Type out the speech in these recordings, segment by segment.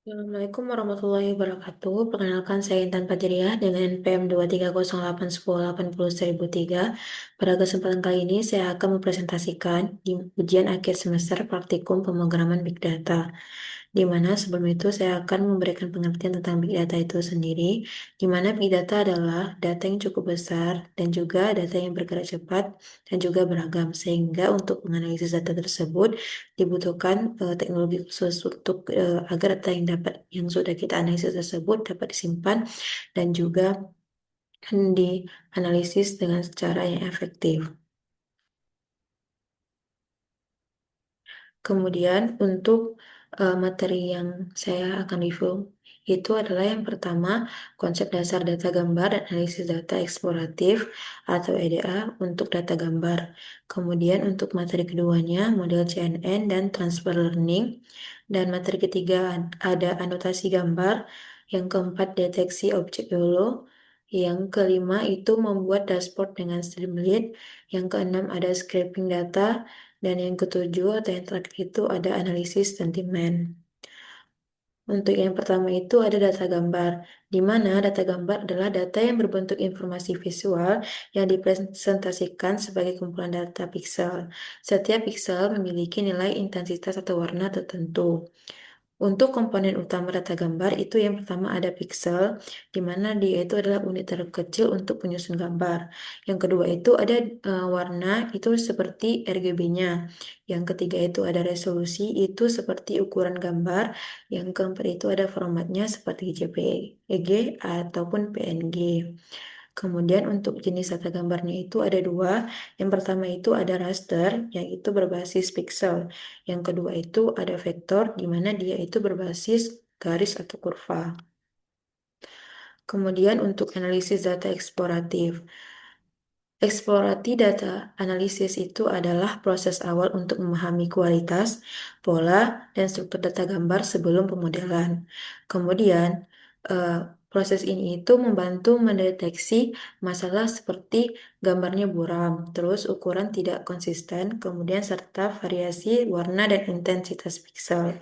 Assalamualaikum warahmatullahi wabarakatuh. Perkenalkan saya Intan Fajriah dengan NPM 23081001003. Pada kesempatan kali ini saya akan mempresentasikan di ujian akhir semester praktikum pemrograman Big Data, di mana sebelum itu saya akan memberikan pengertian tentang Big Data itu sendiri, di mana Big Data adalah data yang cukup besar dan juga data yang bergerak cepat dan juga beragam, sehingga untuk menganalisis data tersebut dibutuhkan teknologi khusus untuk agar data yang sudah kita analisis tersebut dapat disimpan dan juga dianalisis dengan cara yang efektif. Kemudian untuk materi yang saya akan review itu adalah yang pertama konsep dasar data gambar dan analisis data eksploratif atau EDA untuk data gambar. Kemudian untuk materi keduanya model CNN dan transfer learning. Dan materi ketiga ada anotasi gambar. Yang keempat deteksi objek YOLO. Yang kelima itu membuat dashboard dengan Streamlit. Yang keenam ada scraping data. Dan yang ketujuh atau yang terakhir itu ada analisis sentimen. Untuk yang pertama itu ada data gambar, di mana data gambar adalah data yang berbentuk informasi visual yang dipresentasikan sebagai kumpulan data piksel. Setiap piksel memiliki nilai intensitas atau warna tertentu. Untuk komponen utama data gambar itu yang pertama ada piksel, di mana dia itu adalah unit terkecil untuk penyusun gambar. Yang kedua itu ada warna, itu seperti RGB-nya. Yang ketiga itu ada resolusi, itu seperti ukuran gambar. Yang keempat itu ada formatnya seperti JPEG ataupun PNG. Kemudian untuk jenis data gambarnya itu ada dua. Yang pertama itu ada raster, yang itu berbasis pixel. Yang kedua itu ada vektor, di mana dia itu berbasis garis atau kurva. Kemudian untuk analisis data eksploratif. Eksplorasi data analisis itu adalah proses awal untuk memahami kualitas, pola, dan struktur data gambar sebelum pemodelan. Kemudian, eh, proses ini itu membantu mendeteksi masalah seperti gambarnya buram, terus ukuran tidak konsisten, kemudian serta variasi warna dan intensitas piksel.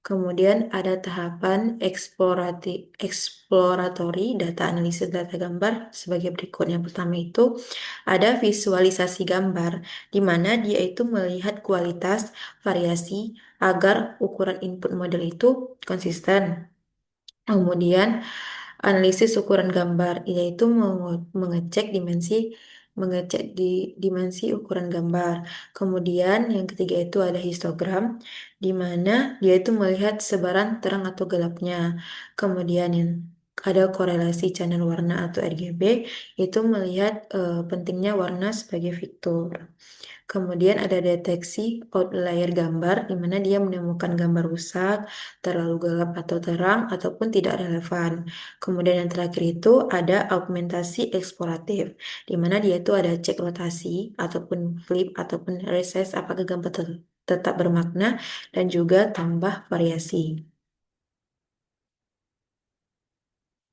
Kemudian ada tahapan eksploratory data analisis data gambar sebagai berikut. Yang pertama itu ada visualisasi gambar, di mana dia itu melihat kualitas, variasi, agar ukuran input model itu konsisten. Kemudian analisis ukuran gambar, yaitu mengecek di dimensi ukuran gambar. Kemudian yang ketiga itu ada histogram, di mana dia itu melihat sebaran terang atau gelapnya. Kemudian yang ada korelasi channel warna atau RGB, itu melihat pentingnya warna sebagai fitur. Kemudian ada deteksi outlier gambar, di mana dia menemukan gambar rusak, terlalu gelap atau terang, ataupun tidak relevan. Kemudian yang terakhir itu ada augmentasi eksploratif, di mana dia itu ada cek rotasi, ataupun flip, ataupun resize, apakah gambar tetap bermakna, dan juga tambah variasi.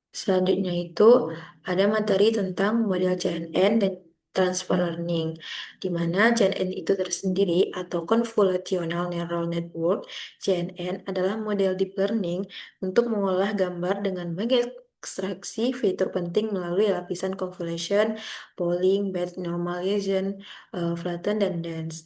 Selanjutnya itu ada materi tentang model CNN dan transfer learning, di mana CNN itu tersendiri atau Convolutional Neural Network. CNN adalah model deep learning untuk mengolah gambar dengan mengekstraksi fitur penting melalui lapisan convolution, polling, batch normalization, flatten, dan dense.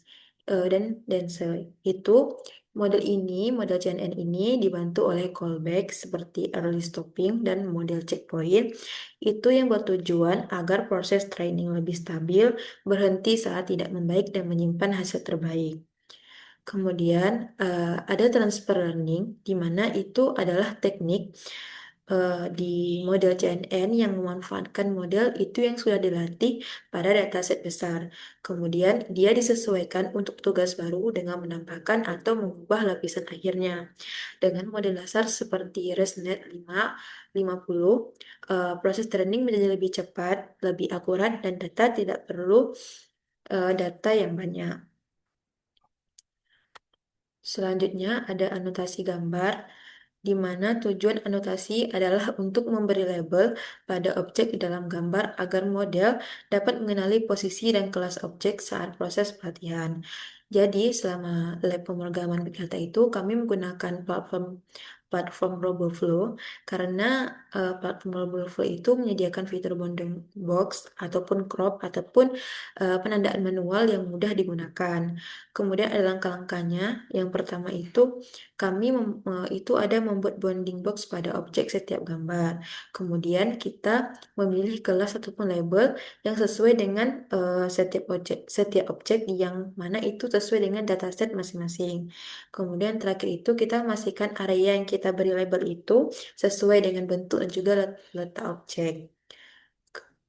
Itu model CNN ini dibantu oleh callback seperti early stopping dan model checkpoint. Itu yang bertujuan agar proses training lebih stabil, berhenti saat tidak membaik dan menyimpan hasil terbaik. Kemudian ada transfer learning, di mana itu adalah teknik di model CNN yang memanfaatkan model itu yang sudah dilatih pada dataset besar. Kemudian dia disesuaikan untuk tugas baru dengan menambahkan atau mengubah lapisan akhirnya. Dengan model dasar seperti ResNet 50, proses training menjadi lebih cepat, lebih akurat, dan data tidak perlu data yang banyak. Selanjutnya ada anotasi gambar, di mana tujuan anotasi adalah untuk memberi label pada objek di dalam gambar agar model dapat mengenali posisi dan kelas objek saat proses pelatihan. Jadi, selama lab pemrograman Big Data itu, kami menggunakan platform platform RoboFlow karena platform RoboFlow itu menyediakan fitur bounding box ataupun crop ataupun penandaan manual yang mudah digunakan. Kemudian ada langkah-langkahnya. Yang pertama itu itu ada membuat bounding box pada objek setiap gambar. Kemudian kita memilih kelas ataupun label yang sesuai dengan setiap objek yang mana itu sesuai dengan dataset masing-masing. Kemudian terakhir itu kita memastikan area yang kita beri label itu sesuai dengan bentuk dan juga letak objek.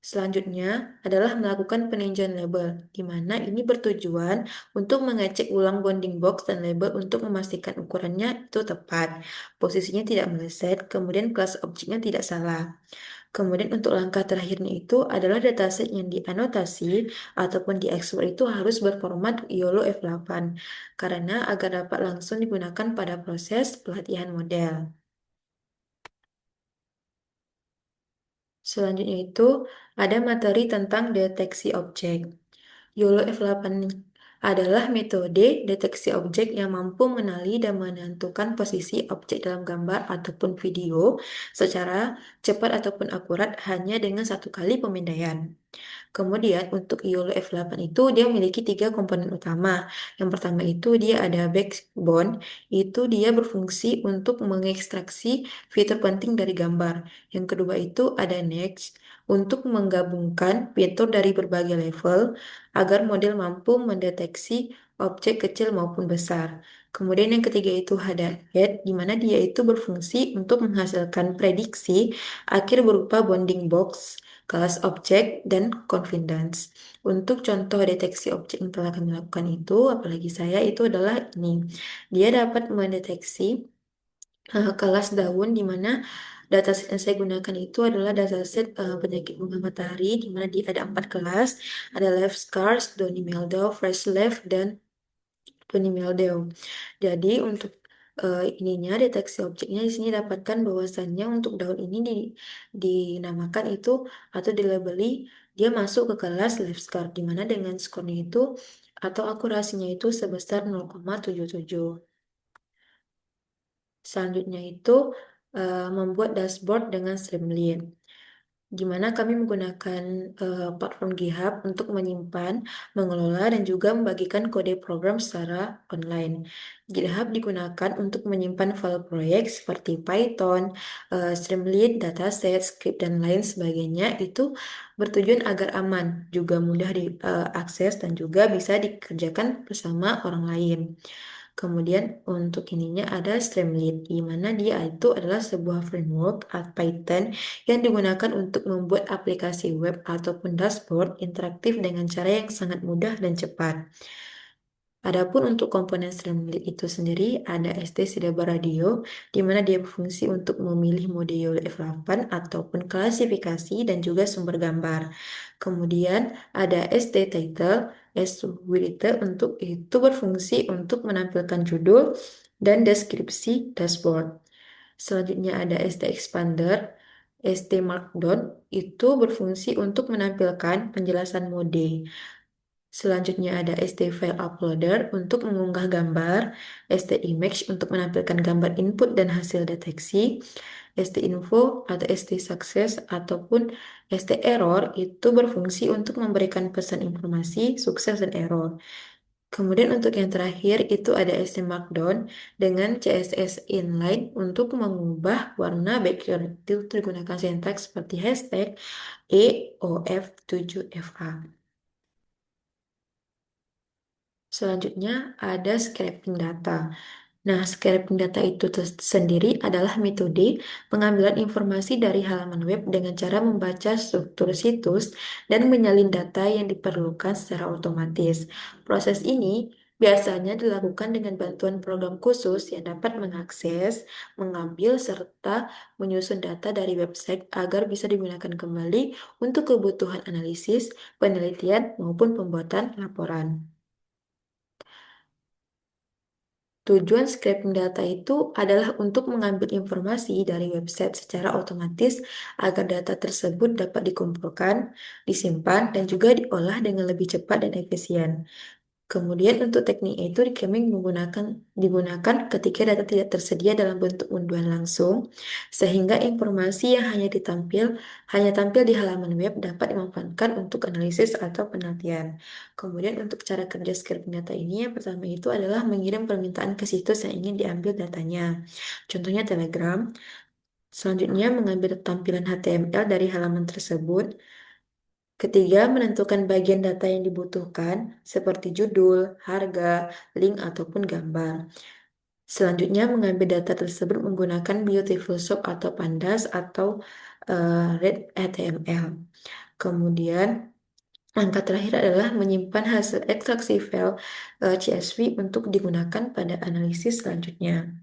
Selanjutnya adalah melakukan peninjauan label, di mana ini bertujuan untuk mengecek ulang bounding box dan label untuk memastikan ukurannya itu tepat, posisinya tidak meleset, kemudian kelas objeknya tidak salah. Kemudian untuk langkah terakhirnya itu adalah dataset yang dianotasi ataupun diekspor itu harus berformat YOLO F8 karena agar dapat langsung digunakan pada proses pelatihan model. Selanjutnya itu ada materi tentang deteksi objek. YOLO F8 adalah metode deteksi objek yang mampu mengenali dan menentukan posisi objek dalam gambar ataupun video secara cepat ataupun akurat hanya dengan satu kali pemindaian. Kemudian untuk YOLO F8 itu dia memiliki tiga komponen utama. Yang pertama itu dia ada backbone, itu dia berfungsi untuk mengekstraksi fitur penting dari gambar. Yang kedua itu ada next, untuk menggabungkan fitur dari berbagai level agar model mampu mendeteksi objek kecil maupun besar. Kemudian yang ketiga itu ada head, di mana dia itu berfungsi untuk menghasilkan prediksi akhir berupa bounding box kelas objek, dan confidence. Untuk contoh deteksi objek yang telah kami lakukan itu, apalagi saya, itu adalah ini. Dia dapat mendeteksi kelas daun di mana dataset yang saya gunakan itu adalah dataset penyakit bunga matahari di mana dia ada 4 kelas, ada leaf scars, downy mildew, fresh leaf, dan downy mildew. Jadi untuk ininya deteksi objeknya di sini dapatkan bahwasannya untuk daun ini dinamakan itu atau dilabeli dia masuk ke kelas Life Scar di mana dengan skornya itu atau akurasinya itu sebesar 0,77. Selanjutnya itu membuat dashboard dengan Streamlit, di mana kami menggunakan platform GitHub untuk menyimpan, mengelola, dan juga membagikan kode program secara online. GitHub digunakan untuk menyimpan file proyek seperti Python, Streamlit, dataset, script, dan lain sebagainya. Itu bertujuan agar aman, juga mudah diakses, dan juga bisa dikerjakan bersama orang lain. Kemudian untuk ininya ada Streamlit, di mana dia itu adalah sebuah framework atau Python yang digunakan untuk membuat aplikasi web ataupun dashboard interaktif dengan cara yang sangat mudah dan cepat. Adapun untuk komponen Streamlit itu sendiri ada ST Sidebar Radio, di mana dia berfungsi untuk memilih mode YOLO F8 ataupun klasifikasi dan juga sumber gambar. Kemudian ada ST Title, ST Editor untuk itu berfungsi untuk menampilkan judul dan deskripsi dashboard. Selanjutnya ada ST Expander, ST Markdown itu berfungsi untuk menampilkan penjelasan mode. Selanjutnya ada ST File Uploader untuk mengunggah gambar, ST Image untuk menampilkan gambar input dan hasil deteksi, ST Info atau ST Success ataupun ST Error itu berfungsi untuk memberikan pesan informasi, sukses dan error. Kemudian untuk yang terakhir itu ada ST Markdown dengan CSS inline untuk mengubah warna background, itu digunakan sintaks seperti hashtag EOF7FA. Selanjutnya ada scraping data. Nah, scraping data itu sendiri adalah metode pengambilan informasi dari halaman web dengan cara membaca struktur situs dan menyalin data yang diperlukan secara otomatis. Proses ini biasanya dilakukan dengan bantuan program khusus yang dapat mengakses, mengambil, serta menyusun data dari website agar bisa digunakan kembali untuk kebutuhan analisis, penelitian, maupun pembuatan laporan. Tujuan scraping data itu adalah untuk mengambil informasi dari website secara otomatis agar data tersebut dapat dikumpulkan, disimpan, dan juga diolah dengan lebih cepat dan efisien. Kemudian untuk tekniknya itu kami digunakan ketika data tidak tersedia dalam bentuk unduhan langsung, sehingga informasi yang hanya tampil di halaman web dapat dimanfaatkan untuk analisis atau penelitian. Kemudian untuk cara kerja scraping data ini, yang pertama itu adalah mengirim permintaan ke situs yang ingin diambil datanya. Contohnya Telegram. Selanjutnya mengambil tampilan HTML dari halaman tersebut. Ketiga, menentukan bagian data yang dibutuhkan, seperti judul, harga, link, ataupun gambar. Selanjutnya, mengambil data tersebut menggunakan Beautiful Shop atau Pandas atau Red HTML. Kemudian, langkah terakhir adalah menyimpan hasil ekstraksi file CSV untuk digunakan pada analisis selanjutnya.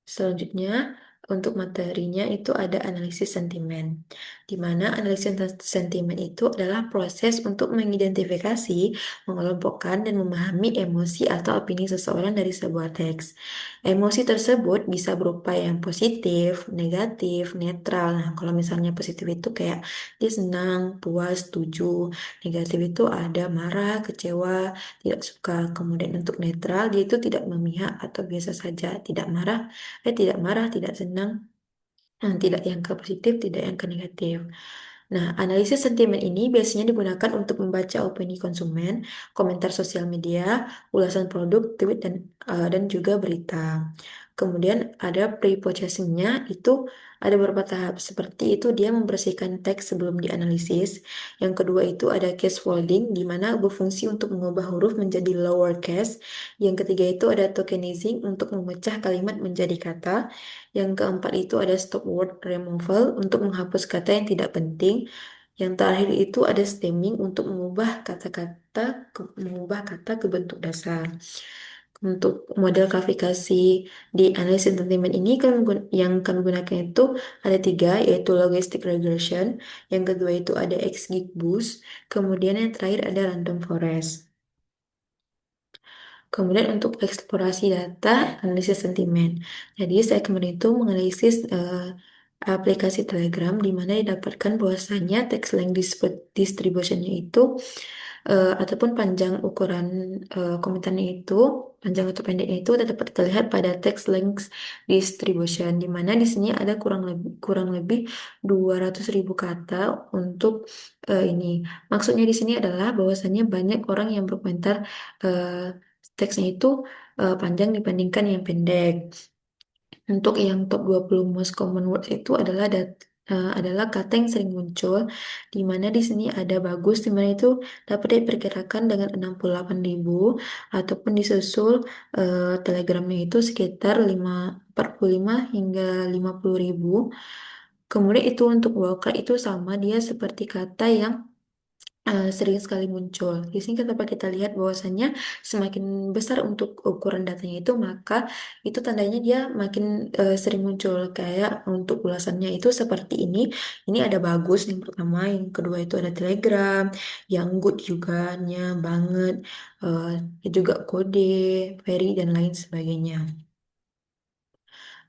Selanjutnya, untuk materinya itu ada analisis sentimen, di mana analisis sentimen itu adalah proses untuk mengidentifikasi, mengelompokkan, dan memahami emosi atau opini seseorang dari sebuah teks. Emosi tersebut bisa berupa yang positif, negatif, netral. Nah, kalau misalnya positif itu kayak dia senang, puas, setuju. Negatif itu ada marah, kecewa, tidak suka. Kemudian untuk netral, dia itu tidak memihak atau biasa saja, tidak marah, tidak senang, tidak yang ke positif, tidak yang ke negatif. Nah, analisis sentimen ini biasanya digunakan untuk membaca opini konsumen, komentar sosial media, ulasan produk, tweet, dan juga berita. Kemudian ada pre-processingnya, itu ada beberapa tahap. Seperti itu dia membersihkan teks sebelum dianalisis. Yang kedua itu ada case folding, di mana berfungsi untuk mengubah huruf menjadi lowercase. Yang ketiga itu ada tokenizing untuk memecah kalimat menjadi kata. Yang keempat itu ada stop word removal untuk menghapus kata yang tidak penting. Yang terakhir itu ada stemming untuk mengubah kata ke bentuk dasar. Untuk model klasifikasi di analisis sentimen ini yang kami gunakan itu ada tiga, yaitu logistic regression. Yang kedua itu ada XGBoost. Kemudian yang terakhir ada random forest. Kemudian untuk eksplorasi data, analisis sentimen. Jadi saya kemarin itu menganalisis aplikasi Telegram di mana didapatkan bahwasannya text length distributionnya itu ataupun panjang ukuran komentarnya itu, panjang atau pendeknya itu dapat terlihat pada text length distribution, di mana di sini ada kurang lebih 200.000 kata untuk ini. Maksudnya di sini adalah bahwasannya banyak orang yang berkomentar teksnya itu panjang dibandingkan yang pendek. Untuk yang top 20 most common words itu adalah kata yang sering muncul, di mana di sini ada bagus, di mana itu dapat diperkirakan dengan 68.000, ataupun disusul telegramnya itu sekitar 45 hingga 50.000. Kemudian itu untuk worker itu sama, dia seperti kata yang sering sekali muncul. Di sini dapat kita lihat bahwasannya semakin besar untuk ukuran datanya itu, maka itu tandanya dia makin sering muncul. Kayak untuk ulasannya itu seperti ini. Ini ada bagus yang pertama, yang kedua itu ada Telegram, yang good juga, nya banget, eh, juga kode, very dan lain sebagainya.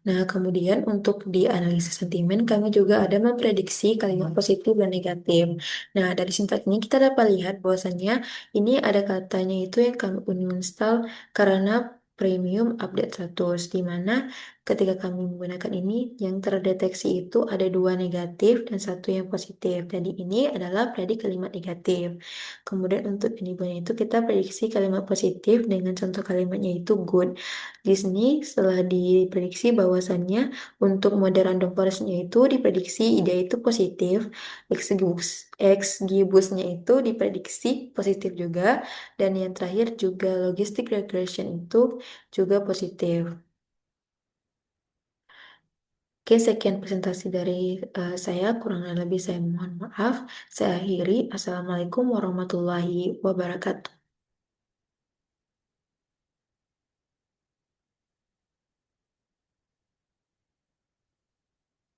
Nah, kemudian untuk di analisis sentimen, kami juga ada memprediksi kalimat positif dan negatif. Nah, dari sintak ini kita dapat lihat bahwasannya ini ada katanya itu yang kami uninstall karena premium update 100, di mana ketika kami menggunakan ini, yang terdeteksi itu ada dua negatif dan satu yang positif. Jadi ini adalah predik kalimat negatif. Kemudian untuk enable itu kita prediksi kalimat positif dengan contoh kalimatnya itu good. Di sini setelah diprediksi bahwasannya untuk model random forest-nya itu diprediksi ide itu positif, XGBoost-nya itu diprediksi positif juga, dan yang terakhir juga logistic regression itu juga positif. Oke, sekian presentasi dari saya, kurang lebih saya mohon maaf. Saya akhiri. Assalamualaikum warahmatullahi wabarakatuh.